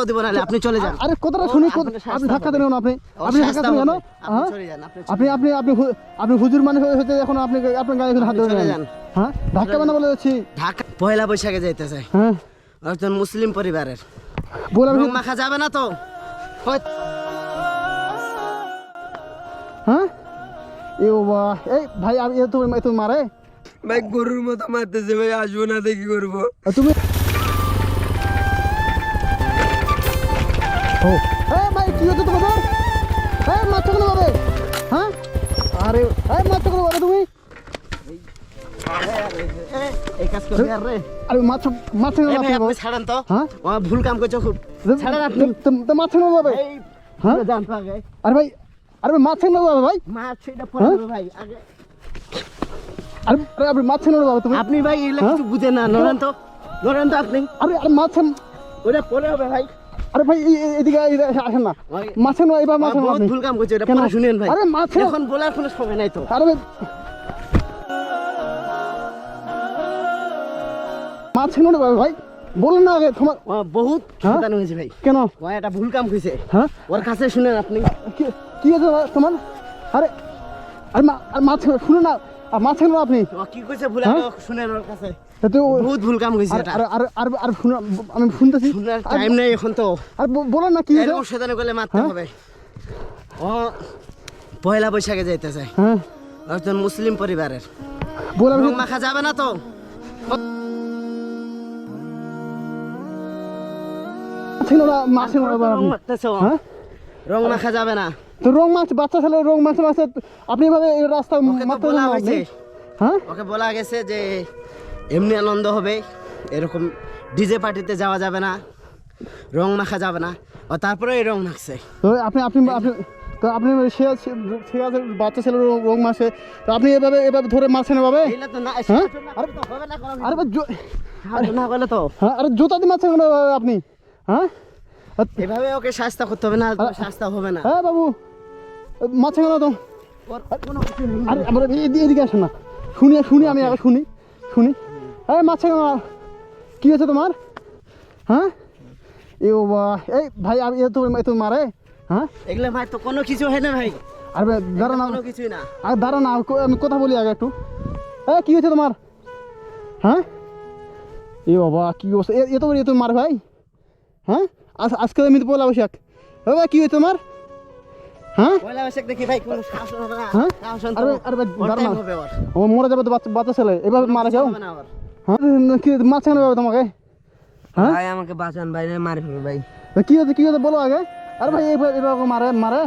দিব না, আপনি চলে যান। আরে কথাটা শুনি, আপনি ধাক্কা দেন কেন? আপনি ধাক্কা দেন কেন? আপনি আপনি আপনি আপনি হুজুর মানে হতে এখন আপনি আপনার গায়ে হাত ধরে হ্যাঁ ধাক্কা বানা বলে যাচ্ছি। ঢাকা পয়লা বৈশাখে যাইতেছে, হ্যাঁ একজন মুসলিম পরিবারের, বললাম রং মাখা যাবে না তো। হ্যাঁ এ বাবা, এই ভাই আমি তুমি মারে ভাই গরুর মতো মারতেছে ভাই, আসবো না দেখি করবো। তুমি ও ভাই কি হচ্ছে তোমাদের? মারছো কেন ভাবে? হ্যাঁ আরে মারছো কেন ভাবে তুমি? এই কাজ করবে আর রে। আরে মারছো কেন আপনি ছাড়েন তো। হ্যাঁ ভুল কাম করছো খুব, ছাড়েন আপনি। তো মারছো কেন ভাবে? হ্যাঁ জান তো আগে। আরে ভাই মারছো কেন ভাবে ভাই? মারছে এটা পরে ভাই আগে। আরে আপনি মারছো কেন ভাবে তুমি? আপনি ভাই এগুলা কিছু বুঝেন না, লড়েন তো আপনি। আরে মারছেন ওটা পরে হবে ভাই। আরে ভাই এদিকে আসেন না, মাছেন এবার মাছেন আপনি ভুল কাম করছে, এটা পরে শুনেন ভাই। আরে মাছেন এখন বলার কোনো সময় নাই তো। আরে ভাই মাছেন ওরে ভাই বলেন না আগে তোমার বহুত শয়তান হয়েছে ভাই। কেন ওই এটা ভুল কাম কইছে। হ্যাঁ ওর কাছে শুনেন আপনি। কি হয়েছে তোমার? আরে আরে মাছেন শুনে না, আর মাছেন না আপনি ও কি কইছে ভুল শুনেন ওর কাছে। বহুত ভুল কাম কইছে এটা। আর শুনে আমি শুনতেছি, শুনার টাইম নেই এখন তো। আর বলেন না কি হয়েছে? এরকম শয়তানি করলে মারতে হবে। ও পয়লা বৈশাখে যাইতেছে, হ্যাঁ একজন মুসলিম পরিবারের, বললাম রং মাখা যাবে না তো। মাছেন ওরা আপনি হ্যাঁ রং মাখা যাবে না তো রং মাছ বাচ্চা ছেলে রং মাছ আপনি এভাবে রাস্তা মারতে বলা হয়েছে। হ্যাঁ ওকে বলা গেছে যে এমনি আনন্দ হবে, এরকম ডিজে পার্টিতে যাওয়া যাবে না, রং মাখা যাবে না। ও তারপরে এই রং মাখছে। তো আপনি আপনি আপনি তো আপনি সে আছে বাচ্চা ছেলে রং মাসে, তো আপনি এভাবে ধরে মারছেন এভাবে? এইলা তো না, হ্যাঁ? আরে তো হবে না কোনো। আরে না বলে তো। হ্যাঁ আরে জুতা দিয়ে মারছেন কেন আপনি? হ্যাঁ এভাবে ওকে শাস্তি করতে হবে না, শাস্তি হবে না। হ্যাঁ বাবু মারছেন কেন তো? আরে আমরা এদিকে আসেন না, শুনি আমি আগে শুনি হ্যাঁ মারছেন কেন? কি হয়েছে তোমার? হ্যাঁ এ বাবা, এই ভাই আমি তুমি মারে? হ্যাঁ এগুলো ভাই তো কোনো কিছু হয় না ভাই। আরে দাঁড়া না, কোনো কিছুই না। আর দাঁড়া না, আমি কথা বলি আগে একটু। কি হয়েছে তোমার? হ্যাঁ এ বাবা কি অবস্থা, এত মার ভাই? হ্যাঁ আজকে আমি তো পয়লা বৈশাখ, ভাই কি হয়েছে তোমার? হ্যাঁ পয়লা বৈশাখ দেখি ভাই কোনো শাসন হবে না। হ্যাঁ আরে দাঁড়া না, ও মরে যাবে তো বাচ্চা ছেলে, এভাবে মারা যাও? হ্যাঁ কি মারছে কেন ভাবে তোমাকে? হ্যাঁ ভাই আমাকে বাঁচান ভাই, না মারি ফেলবে ভাই। কি হয়েছে বলো আগে। আরে ভাই এভাবে মারে?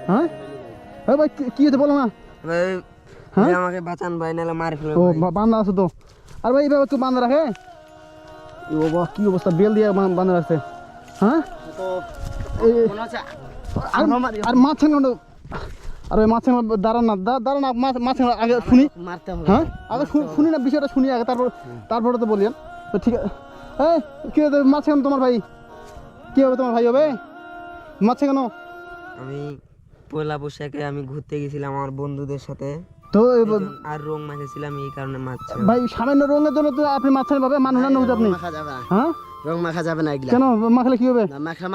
হ্যাঁ ভাই কি হয়েছে বলো না। ভাই আমাকে বাঁচান ভাই, নাহলে মারি ফেলবে। ও বান্ধা আছে তো। আর ভাই এইভাবে কেউ বান্ধা রাখে? ও বাবা কি অবস্থা, বেল দিয়ে বান্ধা রাখছে। হ্যাঁ আর মাছেন আরে মাছেন দাঁড়ান না মাছেন আগে শুনি। হ্যাঁ আগে শুনি না, বিষয়টা শুনি আগে, তারপরে তো বলিয়েন তো ঠিক আছে। কি হবে মাছেন তোমার ভাই? কি হবে তোমার ভাই হবে মাছে কেন? আমি পয়লা বৈশাখে আমি ঘুরতে গেছিলাম আমার বন্ধুদের সাথে, তো আর রং মাখেছিলাম, এই কারণে মারছে ভাই। সামান্য রঙের জন্য তো আপনি মাছেন ভাবে মানুষ না আপনি? হ্যাঁ রং মাখা যাবে না এগুলা। কেন মাখলে কি হবে?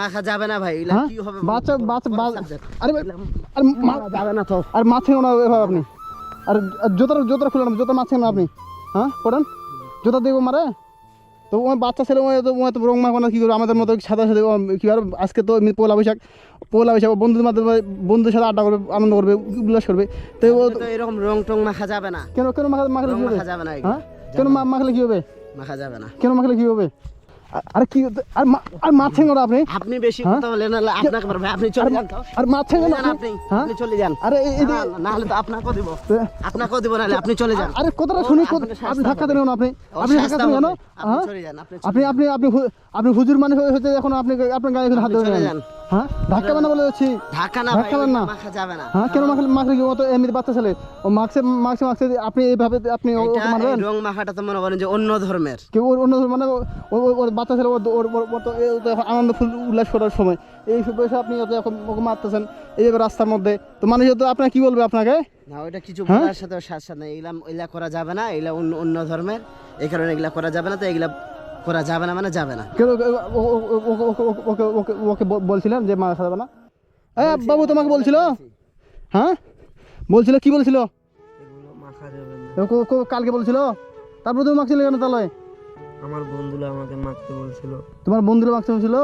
মাখা যাবে না ভাই, এগুলা কি হবে? বাচ্চা আরে যাবে না তো। আর মাছে কেন আপনি? আর জোতার খুলে জোতা মাছে কেন আপনি? হ্যাঁ পড়েন জোতা দেবো মারে তো। ওই বাচ্চা ছেলে তো রং মাখবো না কি করবো? আমাদের মতো সাদা কি আর আজকে তো পয়লা বৈশাখ বন্ধুদের মাধ্যমে বন্ধুদের সাথে আড্ডা করবে, আনন্দ করবে, উল্লাস করবে। তো এরকম রং টং মাখা যাবে না। কেন মাখলে কি হবে? যাবে না। হ্যাঁ কেন মাখলে কি হবে? মাখা যাবে না। কেন মাখলে কি হবে? আরে কি আর মারছেন ওরা আপনি বেশি কথা বলেন, না আপনাকে পারবে, আপনি চলে যান তো। আর মারছেন আপনি চলে যান। আরে না হলে তো আপনাকেও দিব নাহলে আপনি চলে যান। আরে কথাটা শুনি, আপনি ধাক্কা দেন কেন? আপনি ধাক্কা দেন কেন? আপনি হুজুর মানে হতে এখন আপনি আপনার গায়ে হাত ধরে যান। হ্যাঁ ধাক্কা বানা বলে যাচ্ছি, ধাক্কা না মাখা যাবে না। হ্যাঁ কেন মাখলে কি মতো এমনি বাচ্চা ছেলে ও মাখছে আপনি এইভাবে আপনি মারবেন? রং মাখাটা তো মনে করেন যে অন্য ধর্মের, কেউ অন্য মানে ওর বাচ্চা ছেলে ওর আনন্দ ফুল উল্লাস করার সময় এই বয়সে আপনি ওকে মারতেছেন এইভাবে রাস্তার মধ্যে, তো মানুষ তো আপনার কি বলবে আপনাকে? না ওইটা কিছু বলার সাথে সাথে এগুলা করা যাবে না, এগুলা অন্য ধর্মের, এই কারণে এগুলা করা যাবে না। তো এগুলা করা যাবে না মানে যাবে না। কেন ওকে বলছিলেন যে মাছ খাবে না? বাবু তোমাকে বলছিল? হ্যাঁ বলছিল, কি বলছিল? এগুলো মাখা যাবে না। কালকে বলছিল, তারপরে তুমি মাখছিলে কেন তাহলে? আমার বন্ধুরা আমাকে মাখতে বলছিল। তোমার বন্ধুরা মাখতে বলছিল?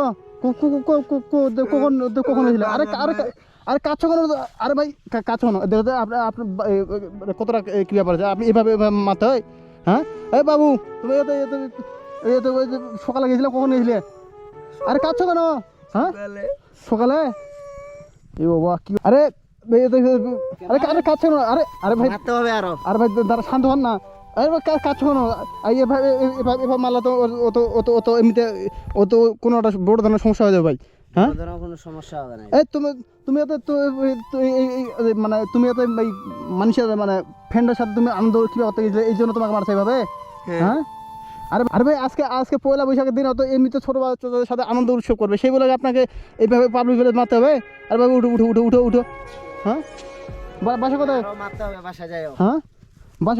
কখন কখন হয়েছিল? আরে আরে আরে কাছ কেন? আরে ভাই কাছ কেন? দেখো তো আপনার কতটা কি ব্যাপার আছে, আপনি এভাবে মারতে হয়? হ্যাঁ এই বাবু তুমি সকালে গেছিলে, কখন গেছিলে? আরে কাছ কেন? হ্যাঁ সকালে? এ বাবা কি, আরে আরে আরে কাছ কেন? আরে আরে ভাই মারতে হবে আরো। আরে ভাই দাঁড়া, শান্ত হন না। আরে ভাই কাছ কেন? এভাবে এভাবে মারলে তো ও তো এমনিতে ও তো কোনো একটা বড় ধরনের সমস্যা হয়ে যাবে ভাই। হ্যাঁ ধরো কোনো সমস্যা হবে না। এই তুমি এত মানে তুমি এত এই মানুষের মানে ফ্রেন্ডের সাথে তুমি আনন্দ কীভাবে করতে গেছিলে, এই জন্য তোমাকে মারছে এইভাবে? হ্যাঁ আরে আরে ভাই আজকে পয়লা বৈশাখের দিন অত এমনিতে ছোটো বাচ্চাদের সাথে আনন্দ উৎসব করবে, সেই বলে আপনাকে এইভাবে পাবলিক প্লেসে মারতে হবে? আরে ভাই উঠো উঠো উঠো উঠো উঠো। হ্যাঁ বাসা কোথায়? আরো মারতে হবে, বাসা যাও। হ্যাঁ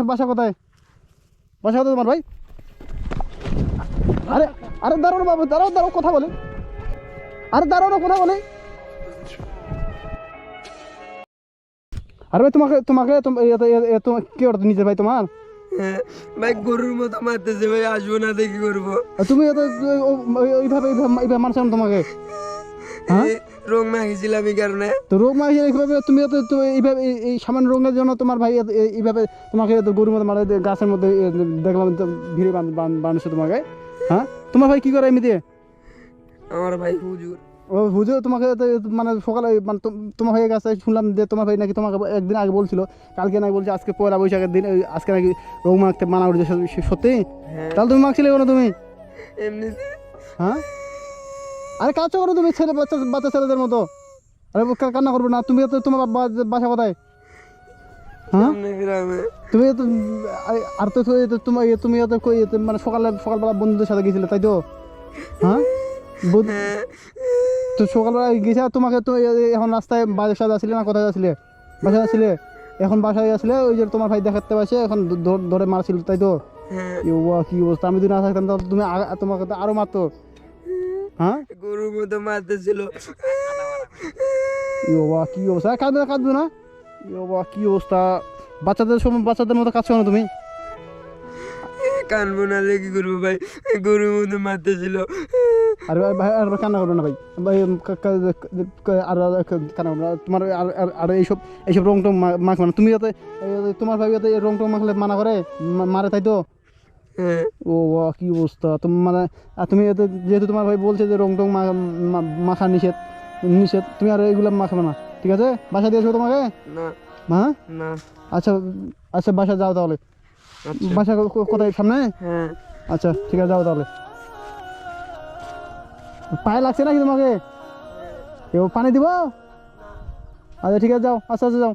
বাসা কোথায়? বাসা কোথায় তোমার ভাই? আরে আরে দাঁড়াও বাবু, দাঁড়াও কথা বলে। আরে দাঁড়াও না, কথা বলে। আরে ভাই তোমাকে কে ওটা নিচে ভাই তোমার? ভাই গরুর মতো মারতেছে ভাই, আসবো না দেখি করবো। তুমি এইভাবে মারছো না তোমাকে? হ্যাঁ রং মাখিয়েছিলাম এই কারণে। তো রোগ মাইছে এইভাবে, তুমি এইভাবে এই সামান্য রোগের জন্য তোমার ভাই এইভাবে তোমাকে গরুর মতো মারে, গাছের মধ্যে দেখলাম ভিড়ে বানিয়েছে তোমাকে। হ্যাঁ তোমার ভাই কি করে এমনিতে? আমার ভাই হুজুর। ও হুজুর তোমাকে মানে সকালে মানে তোমার হয়ে গেছে, শুনলাম যে তোমার ভাই নাকি তোমাকে একদিন আগে বলছিল, কালকে নাকি বলছে আজকে পয়লা বৈশাখের দিন আজকে নাকি রোগ মাখতে মানা করছে, সত্যি? তাহলে তুমি মাখছিলে কেন তুমি? এমনিতে। হ্যাঁ আরে কাজ করো তুমি, ছেলে বাচ্চা ছেলেদের মতো। আরে কান্না করবে না তুমি, তো তোমার বাসা কোথায়? হ্যাঁ তুমি তো আর তো তুমি তো মানে সকালবেলা বন্ধুদের সাথে গেছিলে তাই তো? হ্যাঁ তো সকালবেলা গেছে, তোমাকে তো এখন রাস্তায় বাজার সাথে আসলে না, কোথায় আসলে? বাসায় আসলে, এখন বাসায় আসলে ওই যে তোমার ভাই দেখাতে পারছে, এখন ধরে মারছিল তাই তো? কি অবস্থা, আমি যদি না থাকতাম তাহলে তুমি তোমাকে তো আরো মারতো। হ্যাঁ গরুর মতো মারতেছিল। কি অবস্থা, কাঁদবে না? কি অবস্থা, বাচ্চাদের মতো কাঁদছো না তুমি? কানবো না কি করবো ভাই, গরুর মতো মারতেছিল। আরে ভাই আর কান্না করবে না ভাই, আর কান্না করবে না। তোমার আর এইসব রং টং মাখবে না তুমি, যাতে তোমার ভাই যাতে রং টং মাখলে মানা করে, মারে তাই তো? কি অবস্থা, তুমি মানে তুমি যেহেতু তোমার ভাই বলছে যে রং টং মাখা নিষেধ, তুমি আর এগুলো মাখবে না, ঠিক আছে? বাসা দিয়েছো তোমাকে? না হ্যাঁ না। আচ্ছা বাসা যাও তাহলে। বাসা কোথায়, সামনে? হ্যাঁ আচ্ছা ঠিক আছে, যাও তাহলে। পায়ে লাগছে নাকি তোমাকে? পানি দিব? আচ্ছা ঠিক আছে, যাও, আচ্ছা যাও।